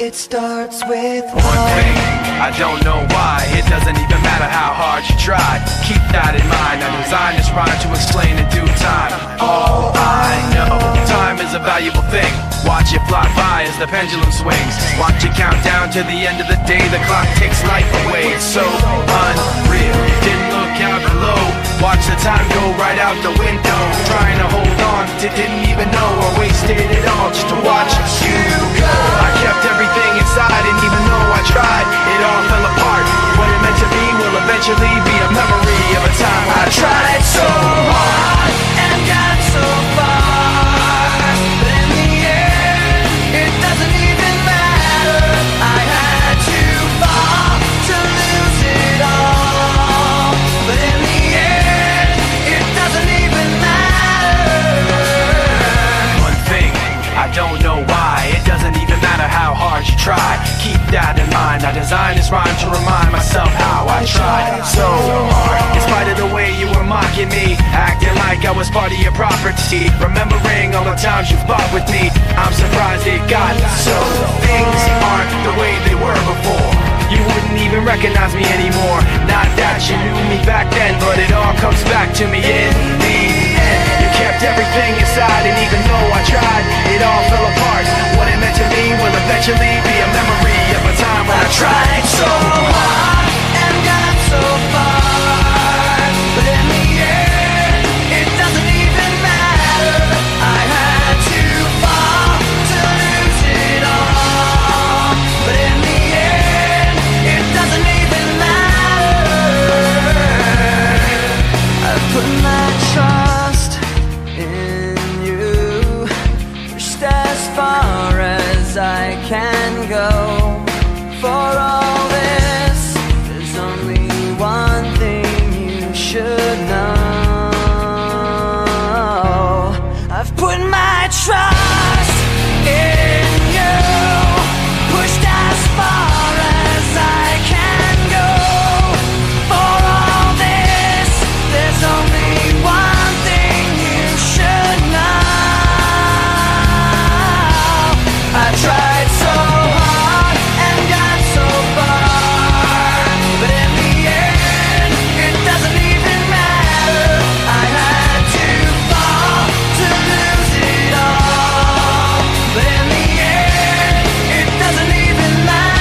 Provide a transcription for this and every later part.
It starts with one thing, I don't know why. It doesn't even matter how hard you try. Keep that in mind. I designed this rhyme to explain in due time. All I know, time is a valuable thing. Watch it fly by as the pendulum swings. Watch it count down to the end of the day. The clock takes life away. It's so unreal. Didn't look out below. Watch the time go right out the window. Trying to hold on to didn't even know I wasted it all just to watch you go. I kept everything inside, and even though I tried, it all fell apart. What it meant to be will eventually be a memory of a time I tried so hard and got so far, but in the end, it doesn't even matter. I had to fall to lose it all, but in the end, it doesn't even matter. One thing, I don't know why. It doesn't even matter how hard you try. Keep that in mind. I designed this rhyme to remind myself how I tried so hard. In spite of the way you were mocking me, acting like I was part of your property, remembering all the times you fought with me, I'm surprised it got so. Things aren't the way they were before. You wouldn't even recognize me anymore. Not that you knew me back then, but it all comes back to me in the end. You kept everything inside, and even though I tried, it all fell apart. What it meant to me will eventually be a memory of a time when I tried so hard and got so far, but in the end, it doesn't even matter. I had to fall to lose it all, but in the end, it doesn't even matter. I put my trust in you, pushed as far as I can go. For all this, there's only one thing you should know. I've put my trust in you, pushed as far as I can go. For all this, there's only one thing you should know. I tried so hard and got so far, but in the end, it doesn't even matter. I had to fall to lose it all, but in the end, it doesn't even matter.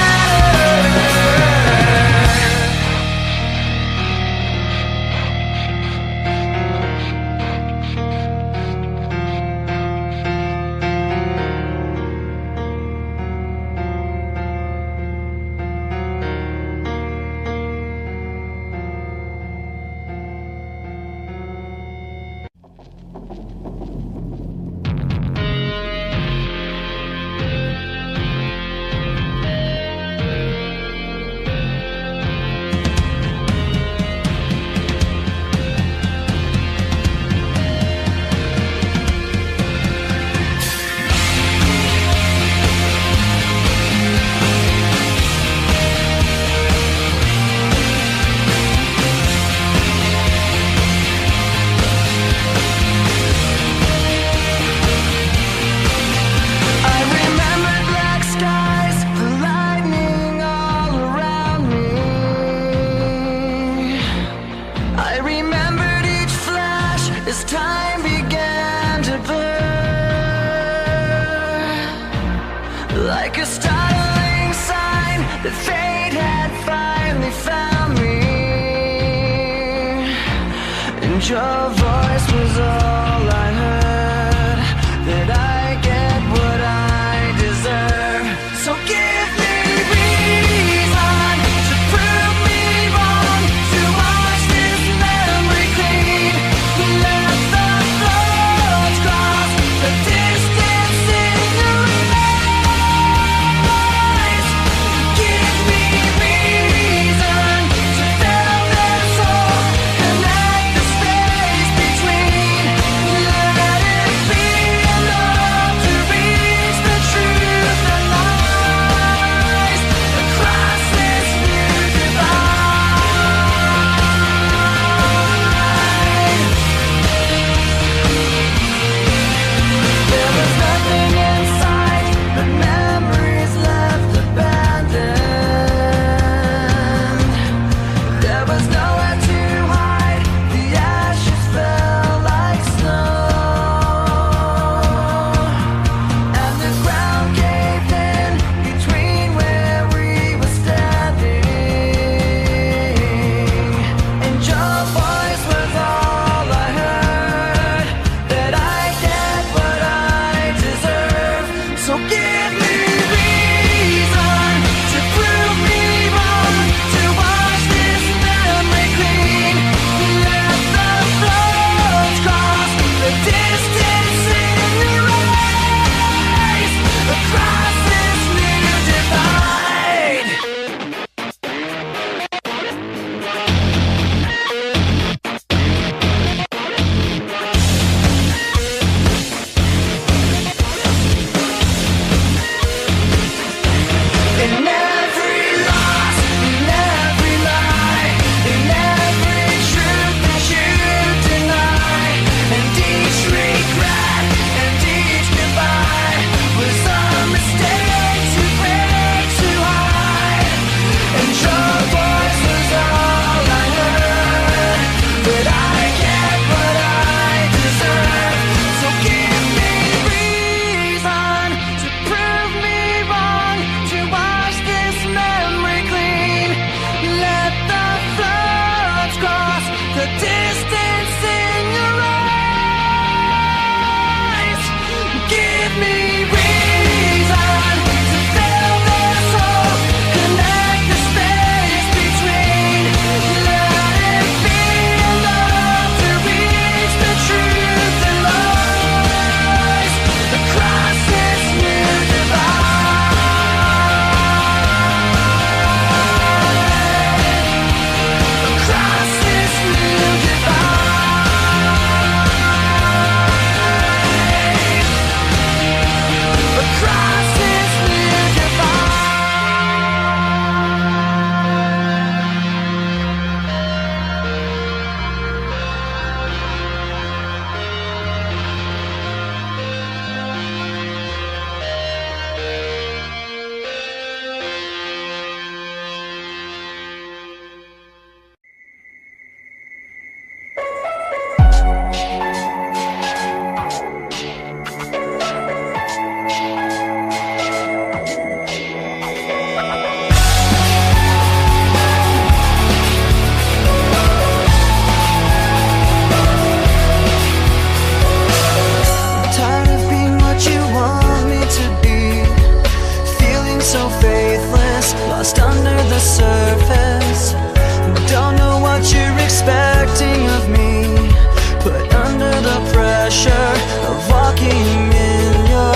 As time began to blur, like a startling sign that fate had finally found me, and your voice was all I heard, that I get what I deserve. So give me reason to prove me wrong, to wash this memory clean. Let the floods cross the distance in your eyes. Give me reason to fill this hole, connect the space between. Let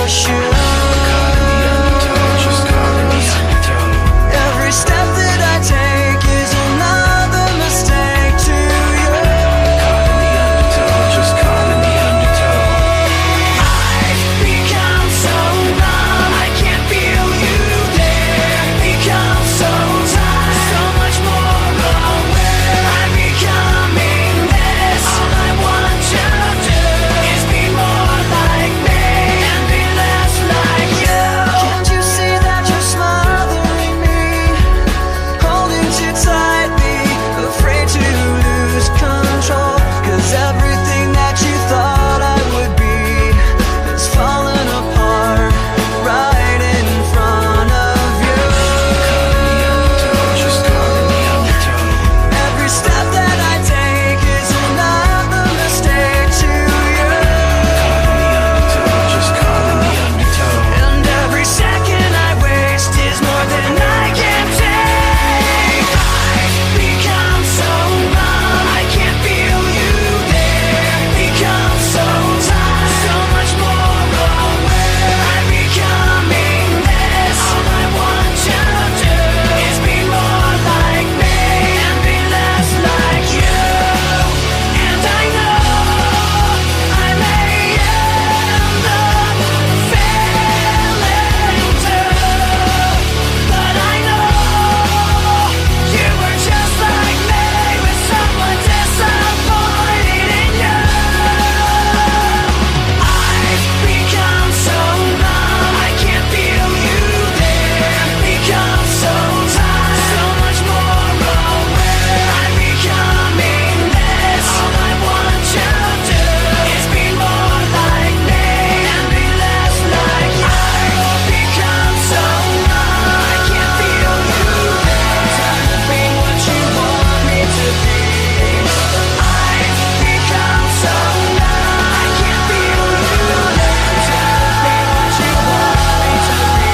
rush you. Caught in the undertow, just caught in the undertow. Every step that I take is another mistake to you. Caught in the undertow, just caught in the undertow. I've become so numb, I can't feel you there. Become so tired, so much more aware. I'm becoming this. All I want to do is be more like me and be less like you. Can't you see that you're smothering me, holding too tightly, afraid to lose control? 'Cause everything that you thought I would be is falling apart right in front of you. Caught in the undertow, just caught in the undertow. Every step that I take is another mistake to you. Caught in the undertow, just caught in the undertow. And every second I waste is more than I can take. I've become so numb, I can't feel you there. Become so tired, so much more aware. I'm becoming this. All I want to do is be more like me and be less like you. And I know I may end up failing too, but I know you were just like me, with someone disappointed in you. I've become so numb, I can't feel you there. Become so tired, so much more aware. I'm becoming this. All I want to do is be more like me and be less like you. I've become so numb, I can't feel you there. Time to be what you want me to be. I've become so numb, I can't feel you there. Time to be what you want me to be.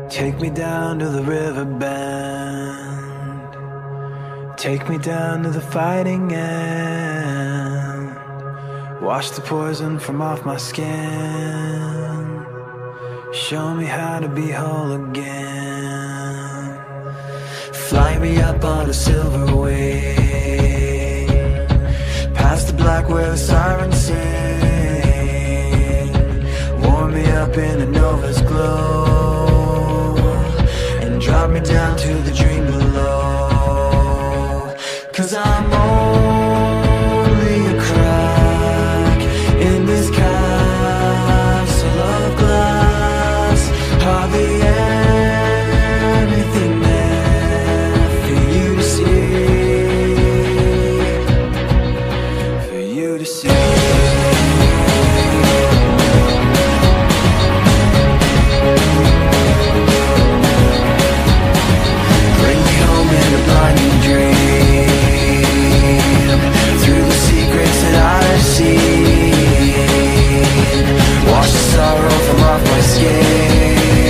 Take me down to the river bend. Take me down to the fighting end. Wash the poison from off my skin. Show me how to be whole again. Fly me up on a silver wing, past the black where the sirens sing. Warm me up in a nova's glow, drop me down to the dream below. 'Cause I'm only a crack in this castle of glass. Hardly anything there for you to see, for you to see. Blinding dream through the secrets that I've seen. Wash the sorrow from off my skin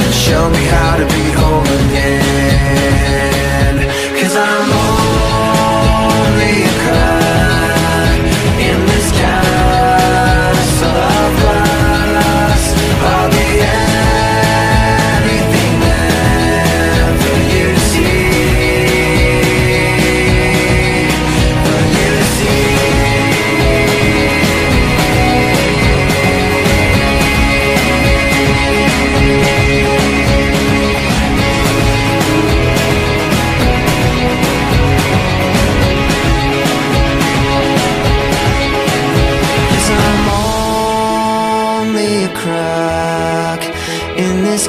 and show me how to be whole again. 'Cause I'm only a crack in this castle of glass. I'll be anything there for you to see, for you to see.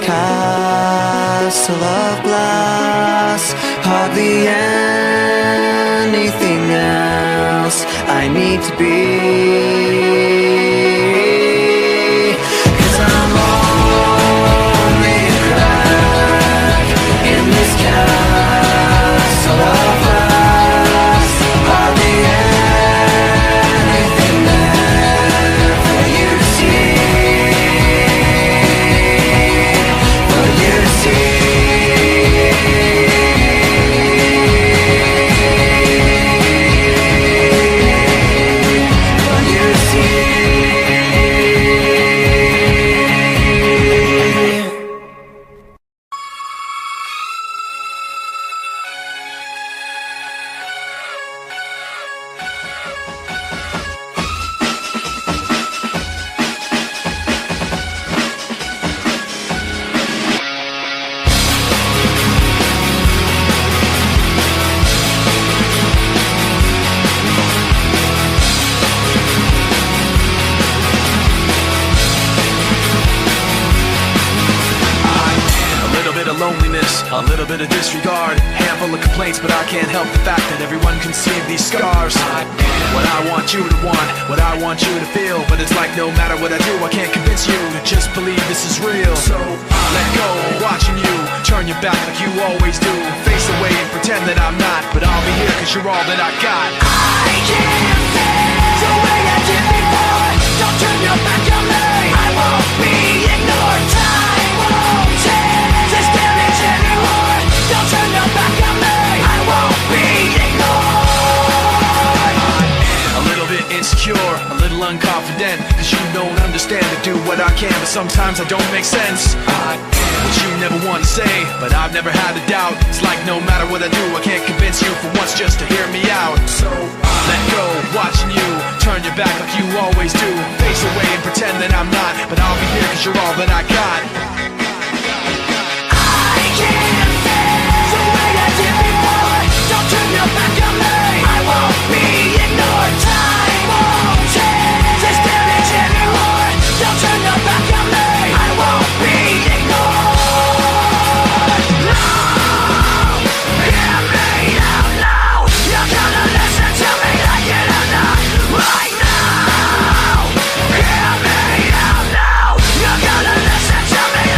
Castle of glass, hardly anything else I need to be. scars, a little bit of disregard, handful of complaints, but I can't help the fact that everyone can see these scars. I am what I want you to want, what I want you to feel, but it's like no matter what I do, I can't convince you to just believe this is real. So let go of watching you turn your back like you always do, face away and pretend that I'm not, but I'll be here cause you're all that I got. I can't feel the way I did before. Don't turn your back on me, I won't be ignored. Time won't take this damage anymore. Don't turn your back on me, I won't be ignored. A little bit insecure, a little unconfident, cause you don't understand to do what I can, but sometimes I don't make sense. I am what you never want to say, but I've never had a doubt. It's like no matter what I do, I can't convince you for once just to hear me out. So let go, watching you turn your back like you always do, face away and pretend that I'm not, but I'll be here cause you're all that I got. I can't feel the way I did before. Don't turn your back on me, I won't be ignored. Time won't take this damage anymore. Don't turn your back on me, I won't be ignored. No, hear me out now. You're gonna listen to me like it or not. Right now, hear me out now. You're gonna listen to me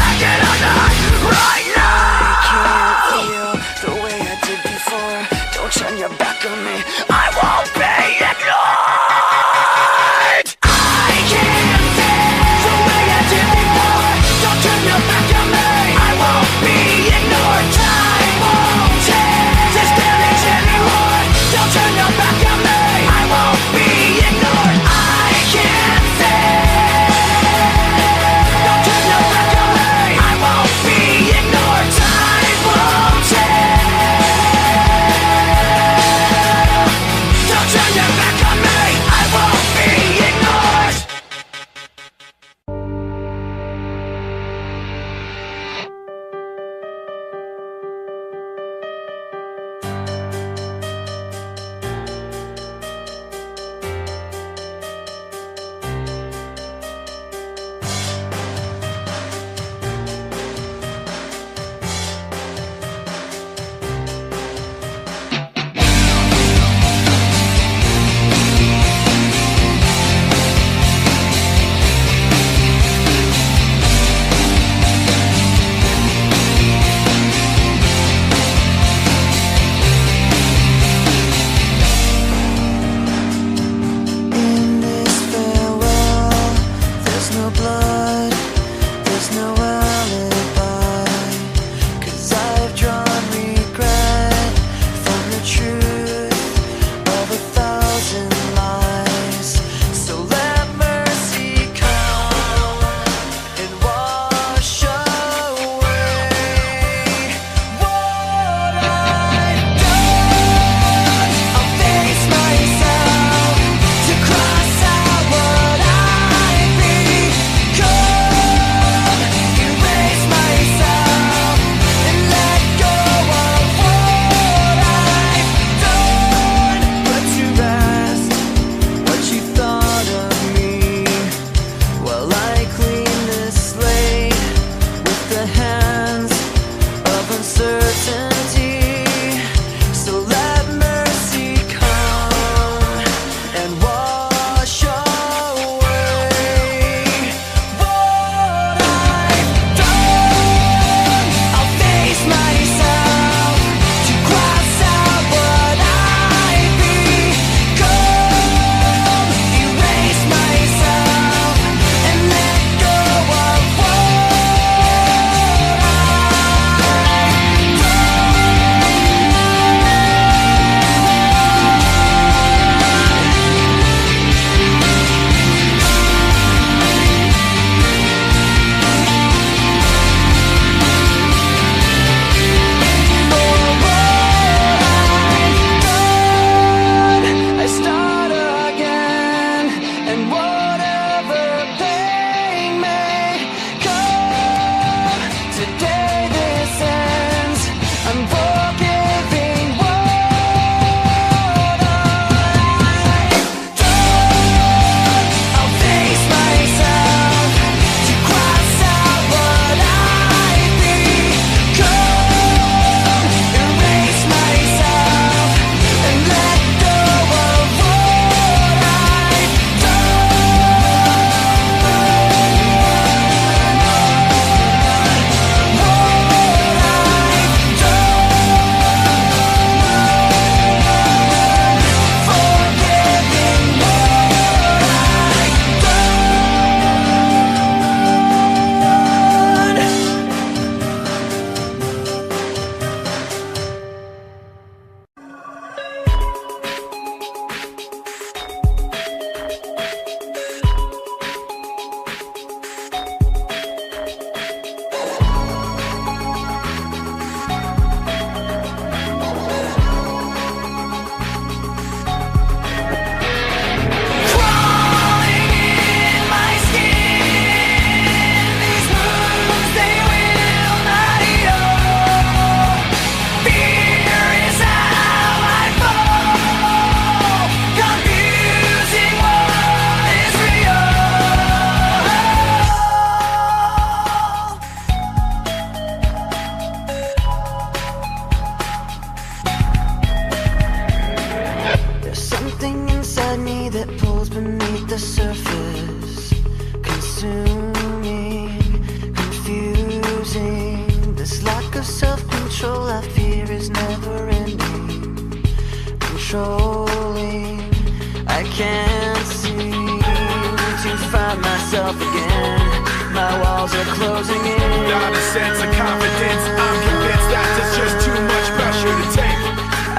myself again. My walls are closing in. Not a sense of confidence, I'm convinced that there's just too much pressure to take.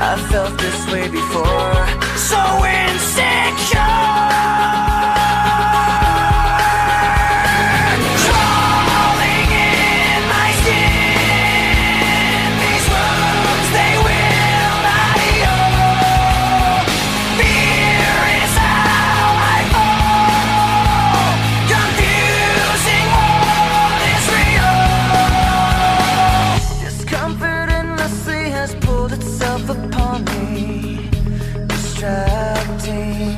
I felt this way before, so insecure. Crawling in my skin, these wounds, they will not heal. Fear is how I fall, confusing what is real. Discomfort endlessly has pulled itself upon me, distracting,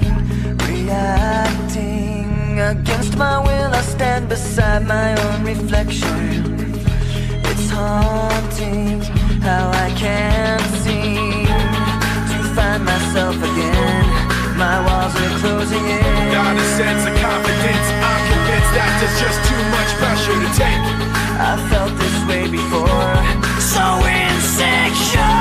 reacting. Against my will I stand beside my own reflection. It's haunting how I can't seem to find myself again. My walls are closing in. Not a sense of confidence, I'm convinced that there's just too much pressure to take. I felt this way before, so insecure.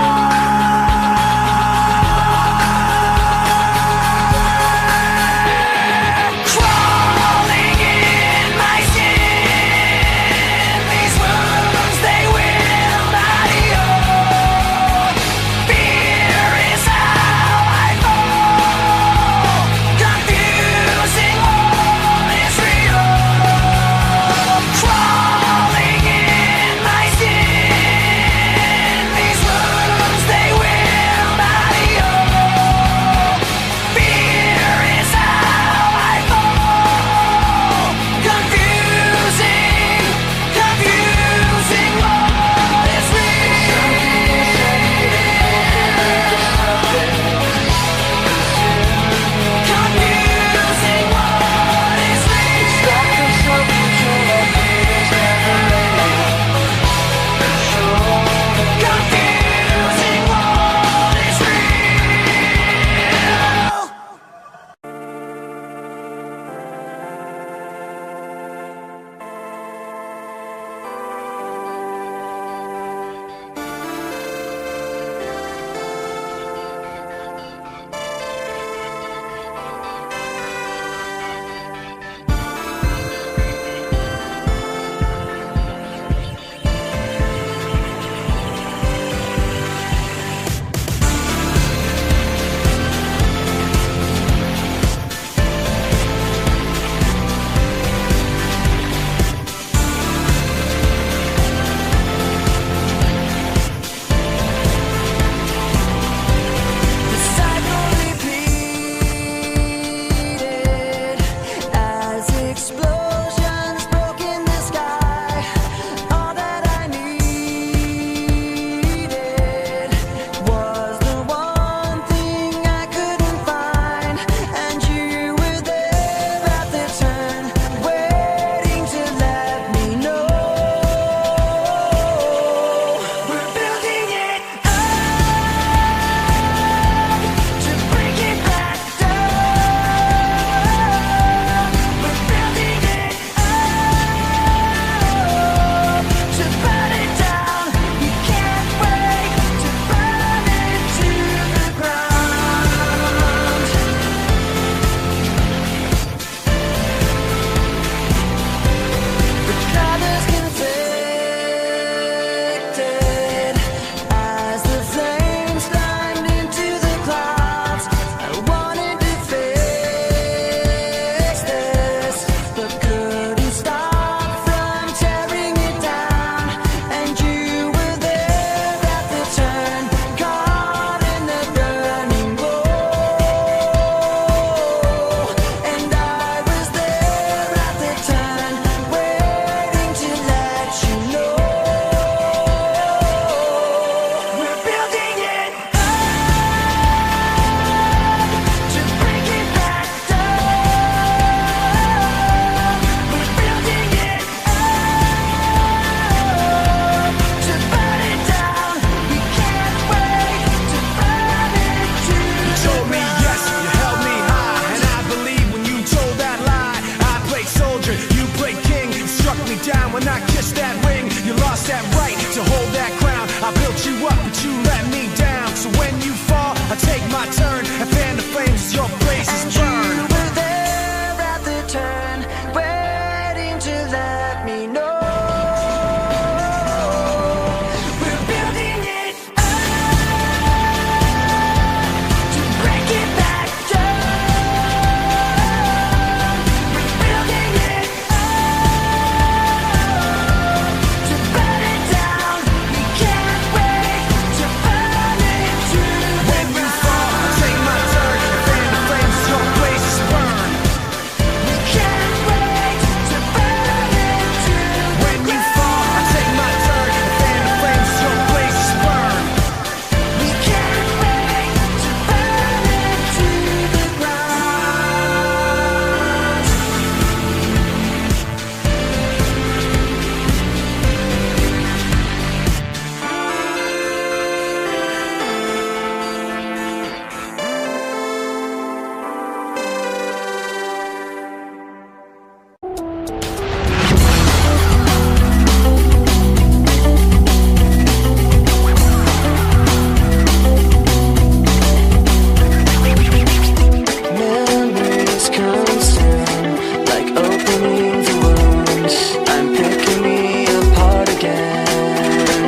opening the wounds. I'm picking me apart again.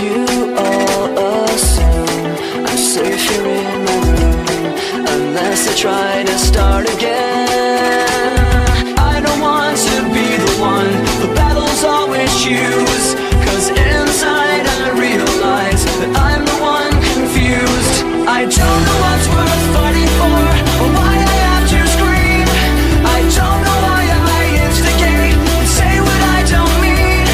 You all assume I'm safe here in my room, unless I try to start again. I don't want to be the one the battles always choose, 'cause inside I realize that I'm the one confused. I don't know what's worth fighting for, or why I have to scream. I don't know why I instigate and say what I don't mean.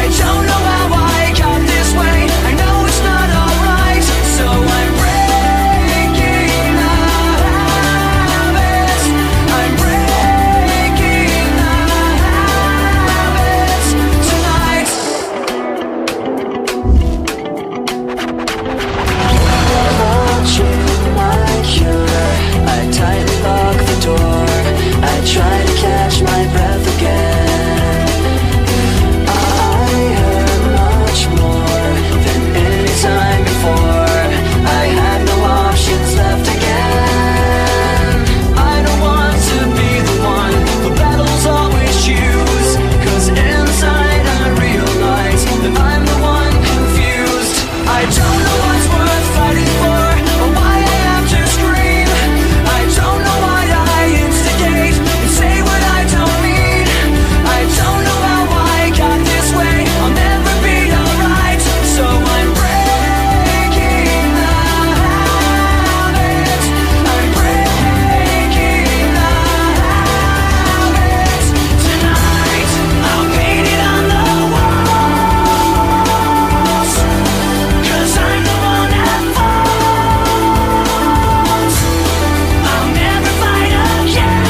I don't know how I got this way. I know it's not alright, so I'm breaking the habits. I'm breaking the habits tonight. Watching my cure, I tightly lock the door. I try to catch my breath again. I hurt much more than any time before. I had no options left again. I don't want to be the one the battles always choose, 'cause inside I realize that I'm the one confused. I don't know what's worth fighting for, or why I have to scream. I don't know why I instigate and say what I don't mean. I don't know how I got this way. I'll never be alright, so I'm breaking the habits. I'm breaking the habits tonight. I'll paint it on the walls, 'cause I'm the one that falls. I'll never fight again,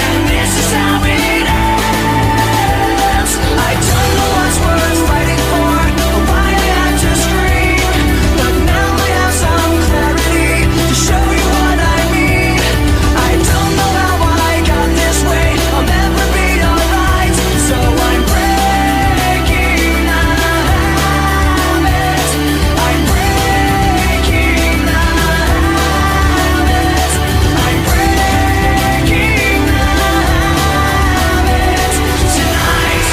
and this is how it ends. I don't know what's worth fighting for, or why I had to scream, but now I have some clarity to show you what I mean. I don't know how I got this way. I'll never be alright, so I'm breaking the habits. I'm breaking the habits. I'm breaking the habits tonight.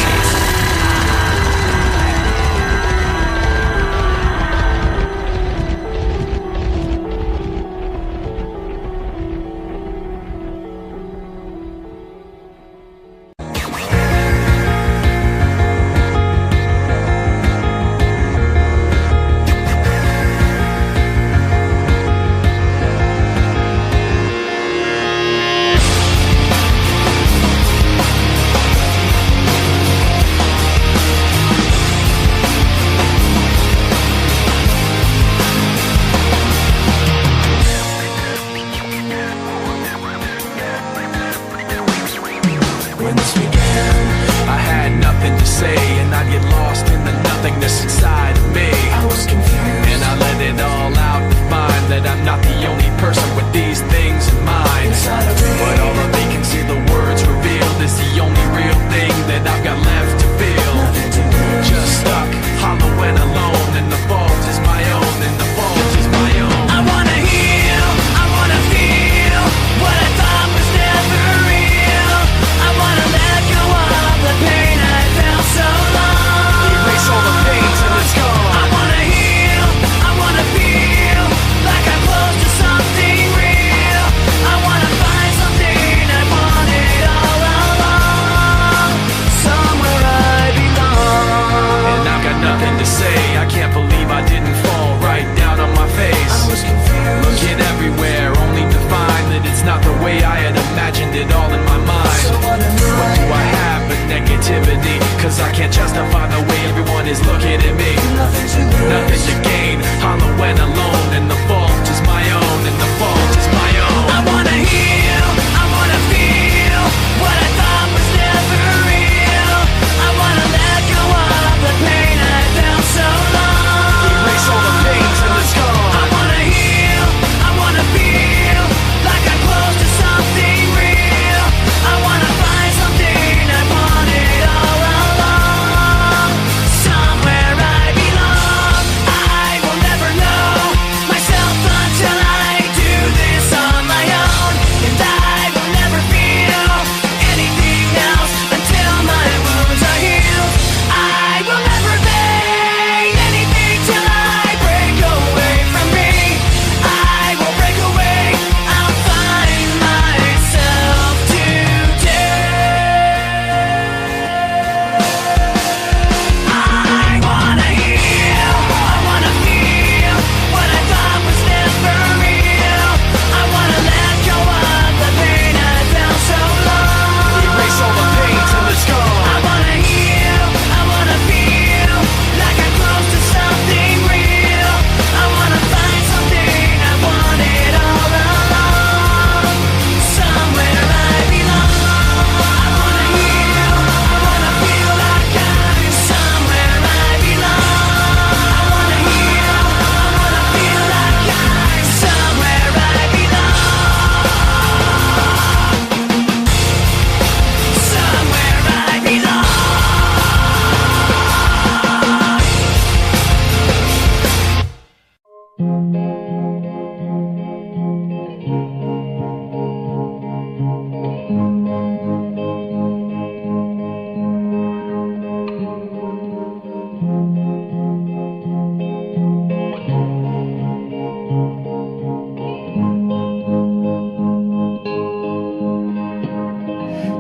When this began, I had nothing to say, and I'd get lost in the nothingness inside of me. I was confused, And I let it all out to find that I'm not the only person with these things in mind. inside of me. But all the vacancy the words revealed is the only real thing that I've got left to feel. Nothing to lose. Just stuck, hollow and alone, and the fault is my own, and the fault is my own. I wanna heal, I wanna feel what I thought was never real. I wanna let go of the pain I felt so long. Erase all the pain till it's gone. I wanna heal, I wanna feel like I'm close to something real. I wanna find something I wanted all along, somewhere I belong. And I've got nothing to say, I can't believe I didn't fall right down on my face. I was confused. Looking everywhere, only to find that it's not the way I had imagined it all in my mind. So what am What do I have but negativity? 'Cause I can't justify the way everyone is looking at me. Nothing to lose. Nothing to gain, hollow and alone, and the fault is my own, and the fault is my own. I wanna heal, I wanna feel what I thought was never real. I wanna let go of the pain I felt so long. Erase all the pain till it's gone. I wanna heal, I wanna feel like I'm close to something real. I wanna find something I wanted all along, somewhere I belong. I will never know myself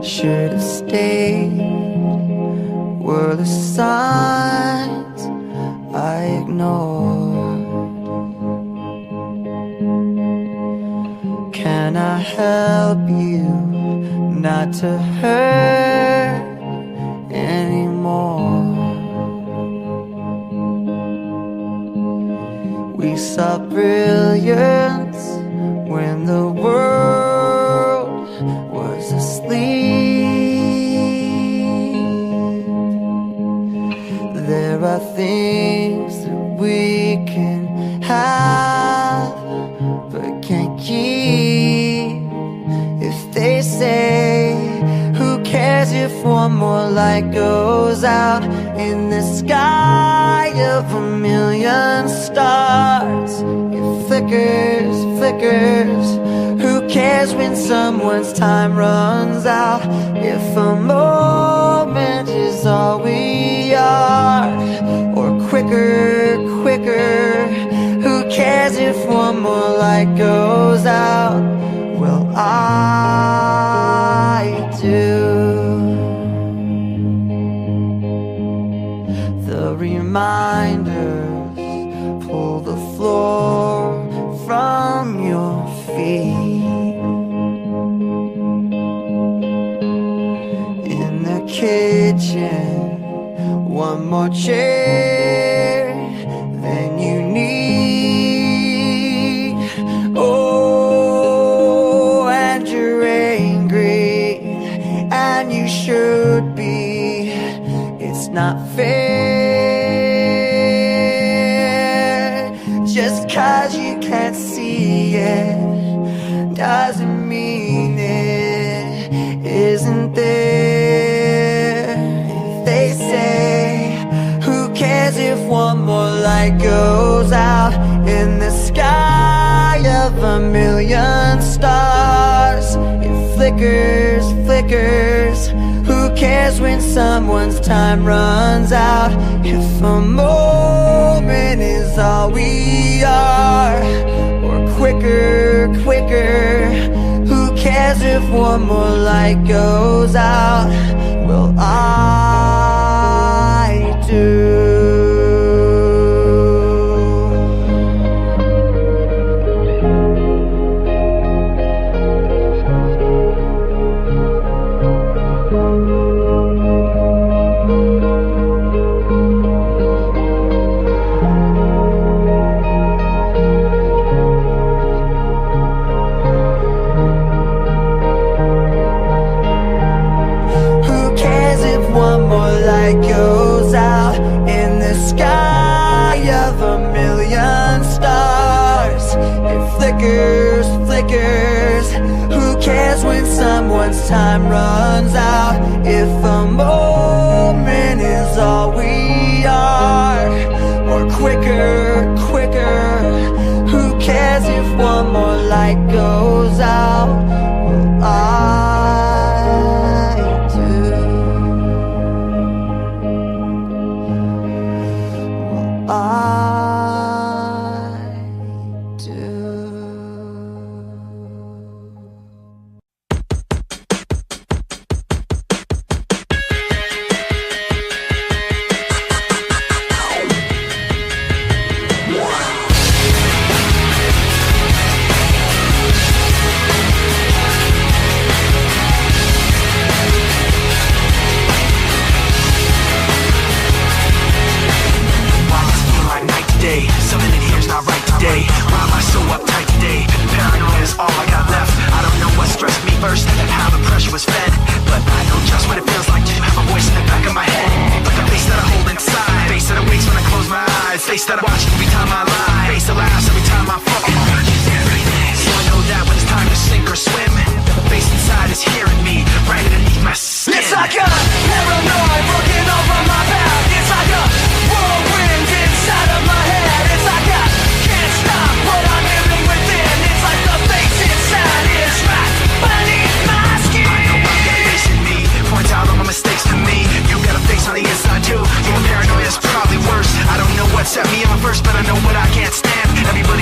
should have stayed were the signs I ignored. Can I help you not to hurt anymore? We saw brilliance when the world was asleep. There are things that we can have but can't keep. If they say, who cares if one more light goes out in the sky of a million stars? It flickers, flickers. Who cares when someone's time runs out? If a moment is all we are, or quicker, quicker. Who cares if one more light goes out? Well, I do. The reminders pull the floor from your feet. In the kitchen, one more chair than you need. Oh, and you're angry, and you should be. It's not fair. Just 'cause you can't see it doesn't mean it isn't there. If they say, who cares if one more light goes out in the sky of a million stars? It flickers, flickers. Who cares when someone's time runs out? If a moment is all we are, or quicker, quicker. Who cares if one more light goes out? Well, I do. Goes out in the sky of a million stars. It flickers, flickers. Who cares when someone's time runs out? If a moment is all we are, or quicker, quicker. Who cares if one more light goes out? Well, Set me on first, but I know what I can't stand. Everybody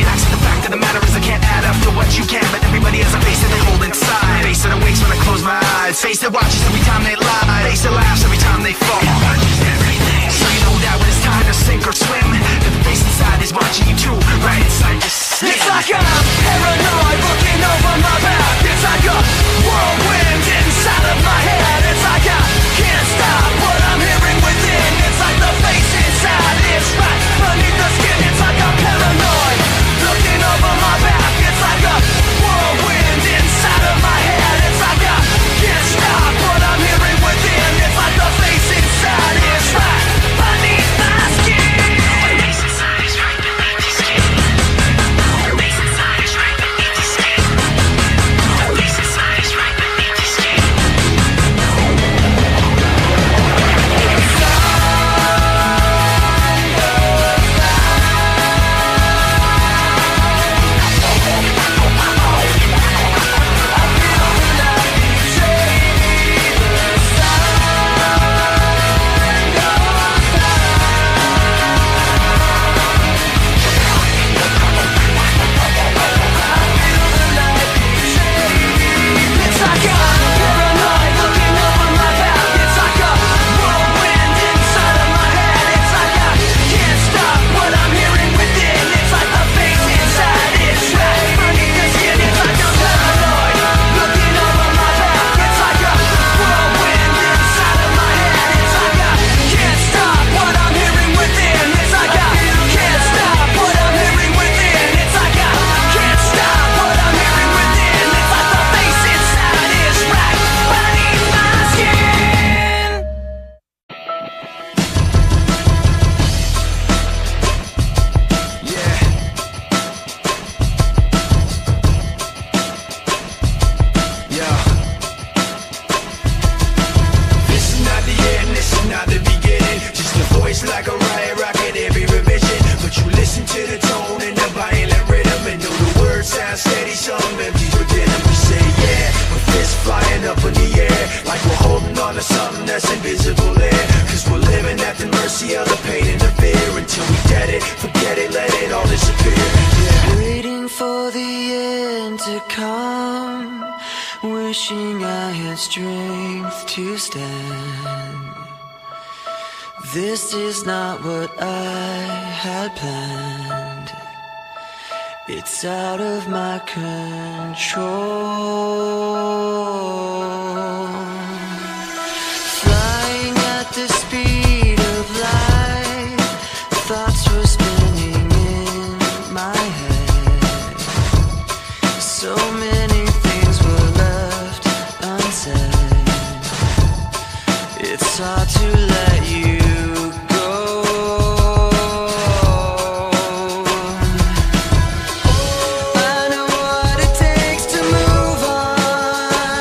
onto something that's invisible there. Cause we're living at the mercy of the pain and the fear. Until we get it, forget it, let it all disappear. Yeah. Waiting for the end to come, wishing I had strength to stand. This is not what I had planned. It's out of my control. Flying at the speed of light, thoughts were spinning in my head. So many things were left unsaid. It's hard to let you I know what it takes to move on.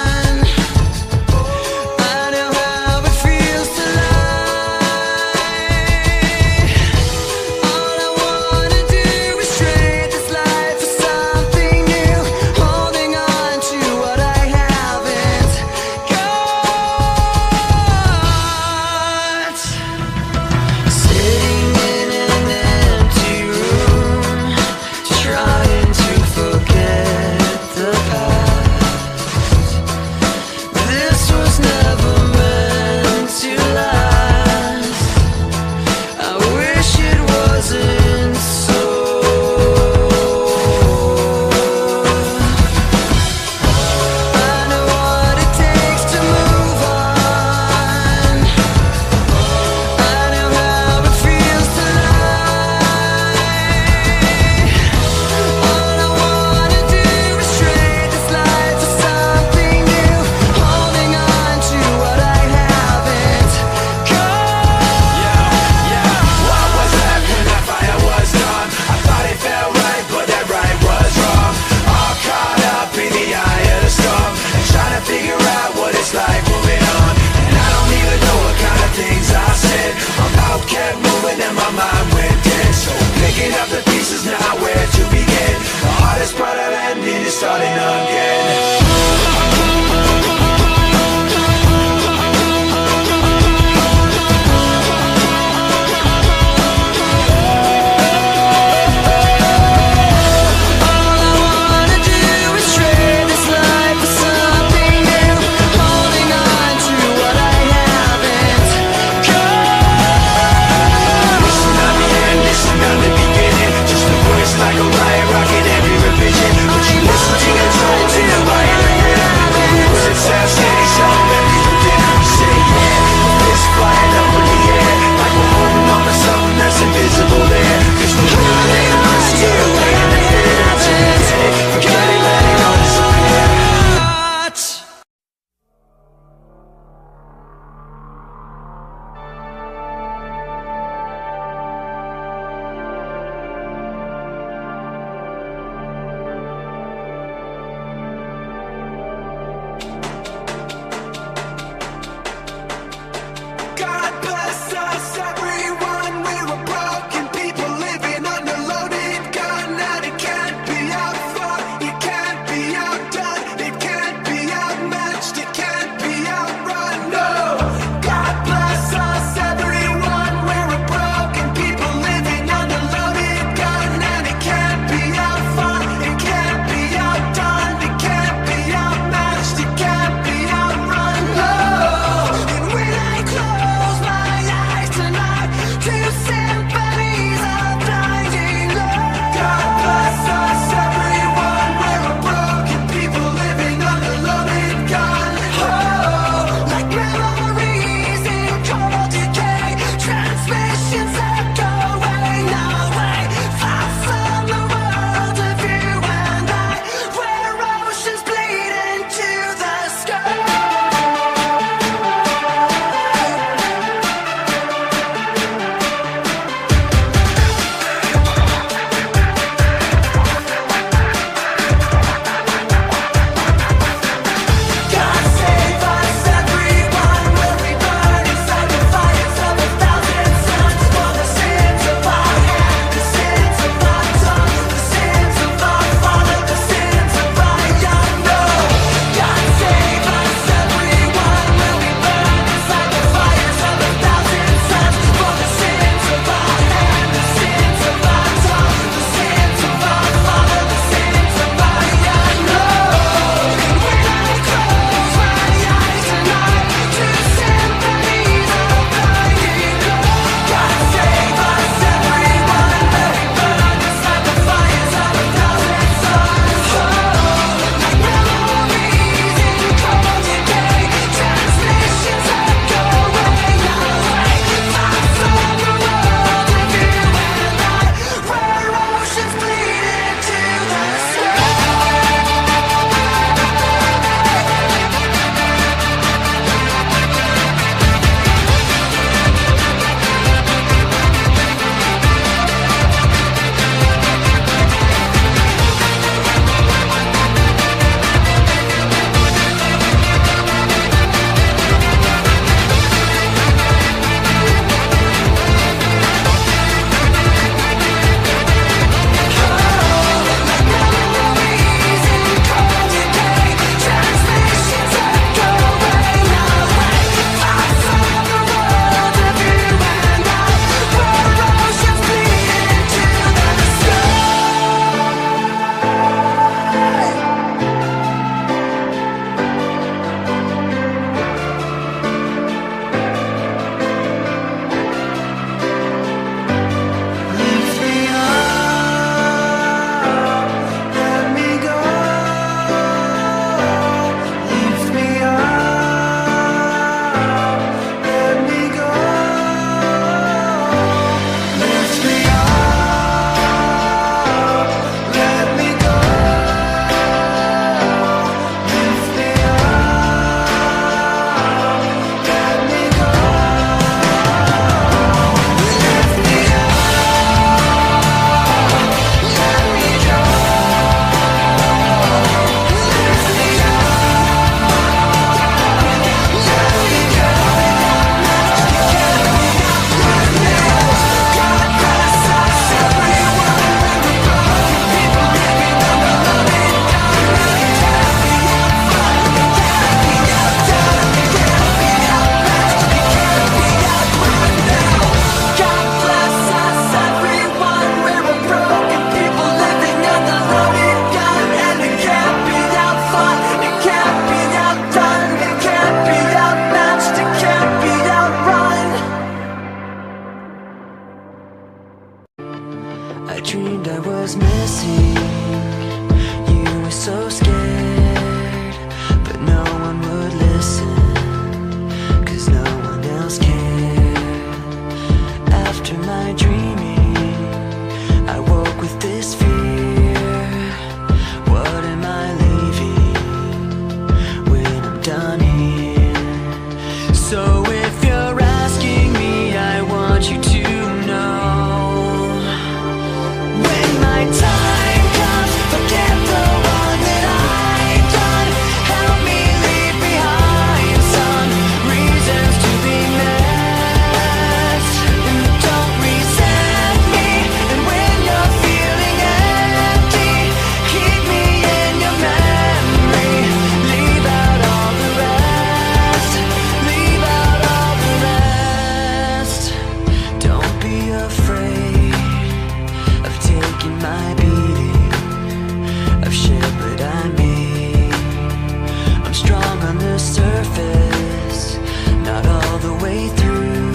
I'm strong on the surface, not all the way through.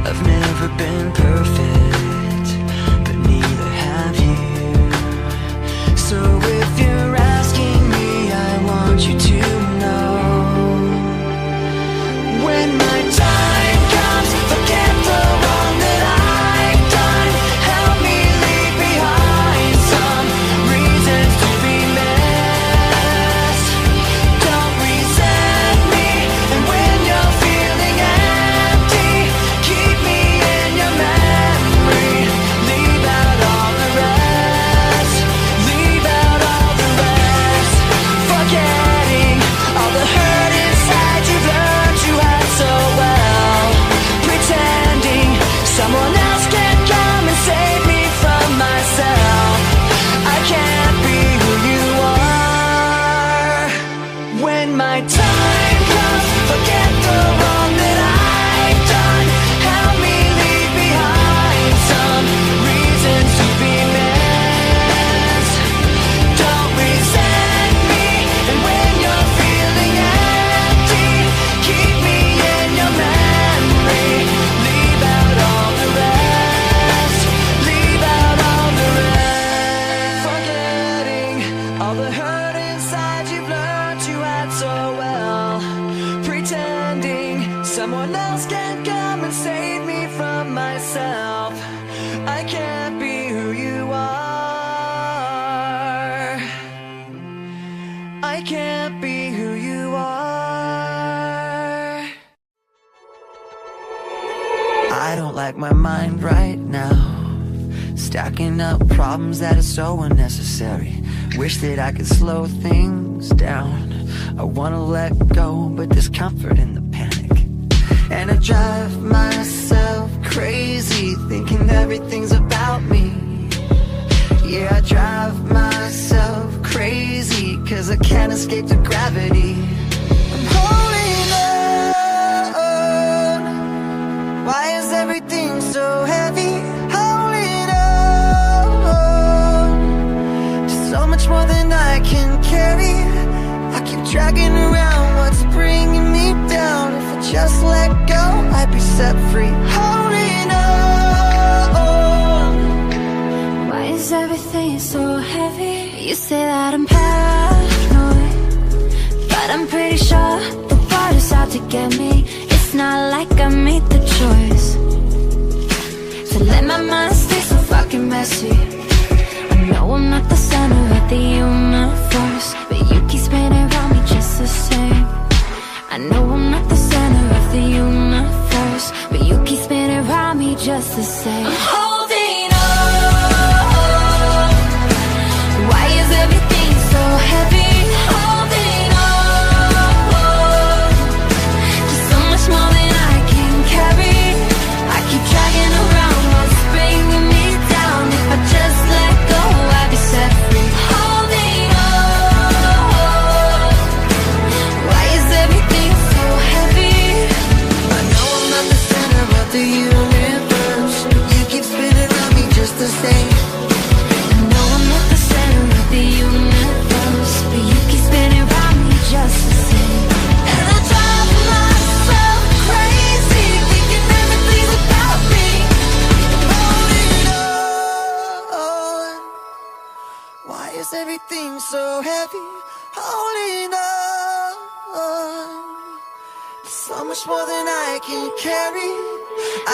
I've never been perfect, but neither have you. So if you're asking me, I want you to know, when my time comes, forget the wrong that I've done. Help me leave behind some reasons to be missed. Don't resent me, and when you're feeling empty, keep me in your memory. Leave out all the rest. Leave out all the rest. Forgetting all the hurt inside you've learned you had so well. Pretending someone else can come and save me from myself. I can't be who you are. When my time comes, forget the wrong that I've done. Help me leave behind some reasons to be missed. Don't resent me, and when you're feeling empty, keep me in your memory. Leave out all the rest. Leave out all the rest. Forgetting all the hurt inside you've learned you had so well. Pretending someone else can come and save me from myself. I can't be who you are. I can't be who you are. I don't like my mind right now, stacking up problems that are so unnecessary. Wish that I could slow things down. I wanna let go, but there's comfort in the panic. And I drive myself crazy, thinking everything's about me. Yeah, I drive myself crazy, 'cause I can't escape the gravity. I'm holding on. Why is everything so heavy? Holding on to so much more than I can carry. I keep dragging around what's bringing me down. If I just let go, I'd be set free. Holding on. Why is everything so heavy? You say that I'm paranoid, but I'm pretty sure the water's out to get me. It's not like I made the choice to let my mind stay so fucking messy. I know I'm not the center of the universe, but you keep spinning around me just the same. I know I'm not the center of the universe, but you keep spinning around me just the same. I'm holding on. Why is everything so heavy? Holding on. Just so much more than I can carry. I keep dragging around what's bringing me down. If I just let go, I'd be set free. Holding on. Why is everything so heavy? I know I'm not the center of the universe, but you keep spinning around me just the same. I know I'm not the center of the universe, but you keep spinning around me just the same. And I drive myself crazy, thinking everything's about me. Holding on. Why is everything so heavy? Holding on. So much more than I can carry.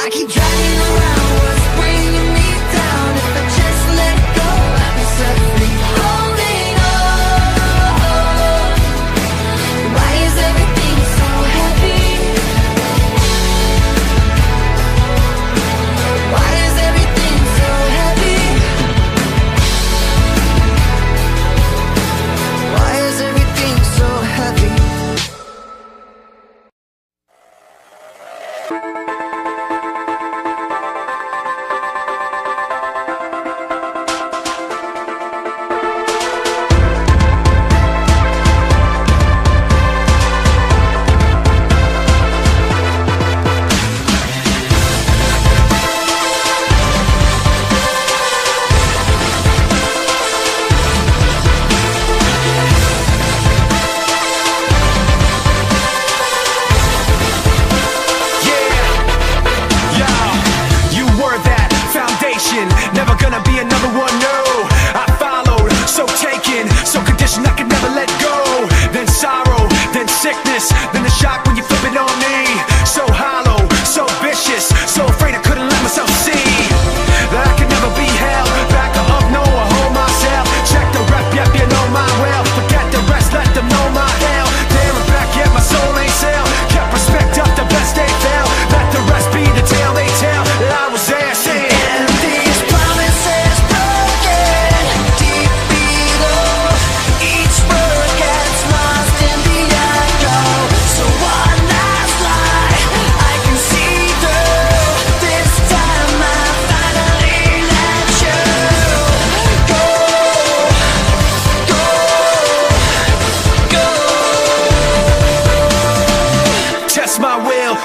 I keep dragging around what's bringing me down. If I just let go, I'll be set free. Holding on. Why is everything so heavy? Why is everything so heavy? Why is everything so heavy?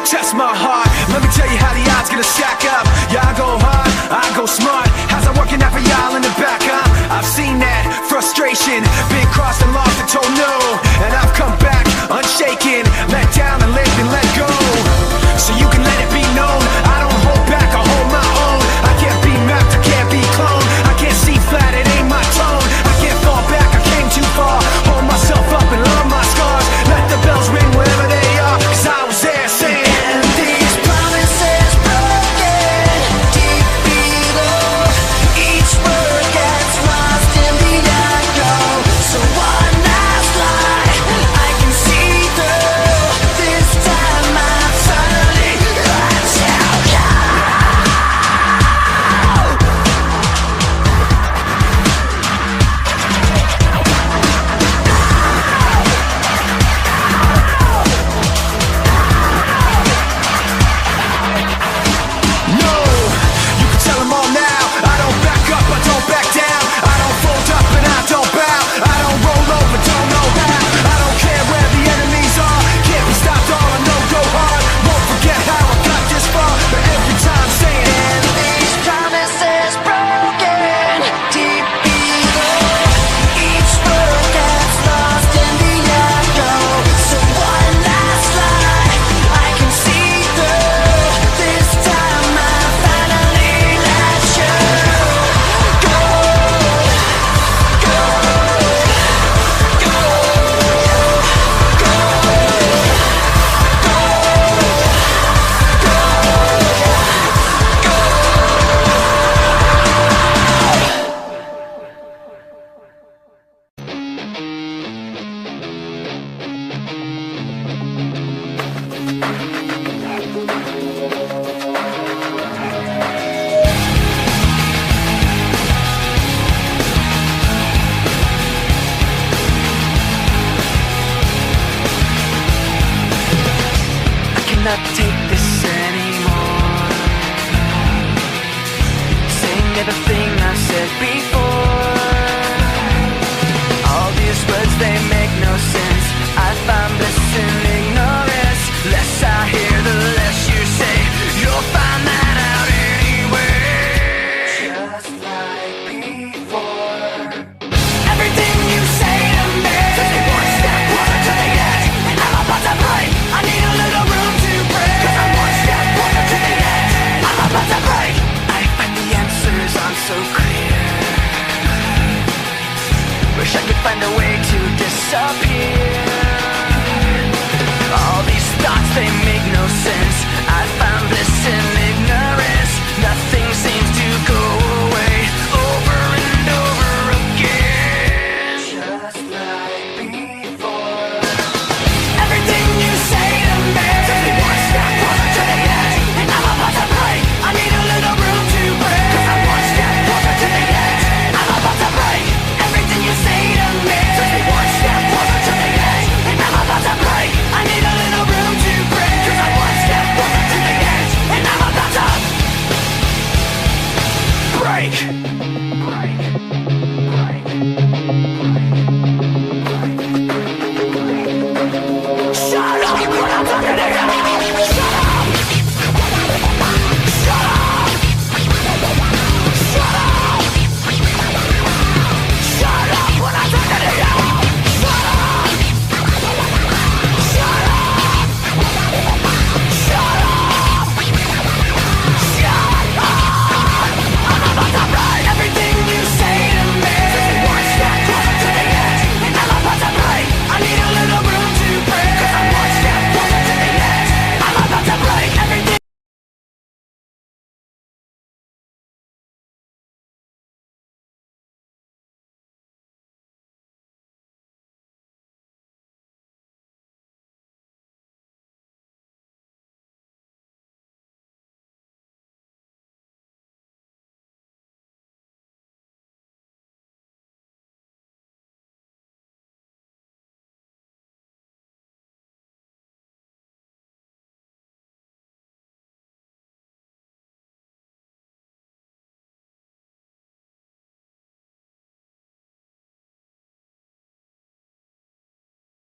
test my heart. Let me tell you how the odds gonna stack up. Yeah, I go hard, I go smart. How's that working out for y'all in the back, huh? I've seen that frustration, been crossed and lost and told no, and I've come back unshaken, let down and lived and let go. So you can let it be known, I don't hold back, I hold my own. I can't be mapped, I can't be cloned. I can't see flat, it ain't my tone. I can't fall back, I came too far. Hold myself up and love my scars. Let the bells ring wherever they are, 'cause I was there saying, And these promises broken deep below. Each word gets lost in the echo. So one last lie I can see through. This time I finally let you go. no, you can tell them all now. I don't back up, I don't back down. I don't fold up and I don't bow. I don't roll over, don't know how. I don't care where the enemies are. Can't be stopped, all I know go hard. Won't forget how I got this far. But every time saying, And these promises broken deep below. Each word gets lost in the echo. So one last lie I can see through. This time I finally let you go. Go. Go. Go. I cannot take this anymore. Saying everything I said before.